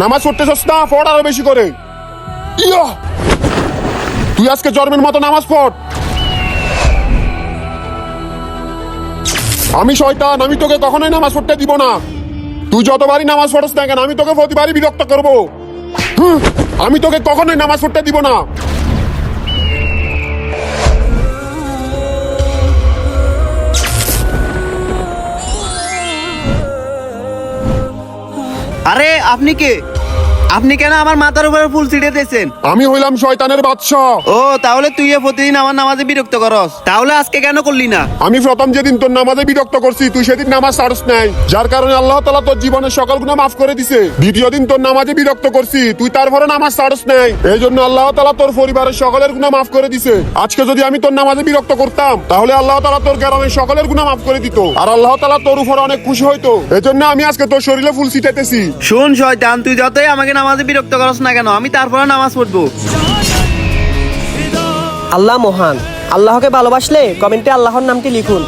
নামাজ পড়তেছস না, পড় আরো বেশি করে। ইয়া, তুই আজকে জন্মের মতো নামাজ পড়। আমি শয়তান, আমি তোকে কখনোই নামাজ পড়তে দিব না। তুই যতবারই নামাজ পড়স না কেন, আমি তোকে প্রতিবারই বিরক্ত করবো। আমি তোকে কখনোই নামাজ পড়তে দিব না। আরে আপনি কে? আপনি কেন আমার মাথার উপরে ফুল ছিটিয়ে দিয়েছেন? আমি হইলাম শয়তানের বাদশা। ও তাহলে তুই প্রতিদিন আমার নামাজে বিরক্ত করস, তাহলে আজকে কেন করলি না? আমি প্রথম যেদিন তোর নামাজে বিরক্ত করছি, তুই সেদিন নামাজ ছাড়স নাই, যার কারণে আল্লাহ তাআলা তোর জীবনের সকল গুনাহ মাফ করে দিছে। দ্বিতীয় দিন তোর নামাজে বিরক্ত করছি, তুই তারপরে নামাজ ছাড়স নাই, এই জন্য আল্লাহ তাআলা তোর পরিবারের সকলের গুনাহ মাফ করে দিছে। আজকে যদি আমি তোর নামাজে বিরক্ত করতাম, তাহলে আল্লাহ তাআলা তোর গ্রামের সকলের গুনাহ মাফ করে দিত, আর আল্লাহ তাআলা তোর উপর অনেক খুশি হইতো। এই জন্য আমি আজকে তোর শরীরে ফুল ছিটাইতেছি। শোন শয়তান, তুই যতই আমাকে নামাজে বিরক্ত করস না কেন, আমি তারপরে নামাজ পড়বো। আল্লাহ মহান। আল্লাহকে ভালোবাসলে কমেন্টে আল্লাহর নামটি লিখুন।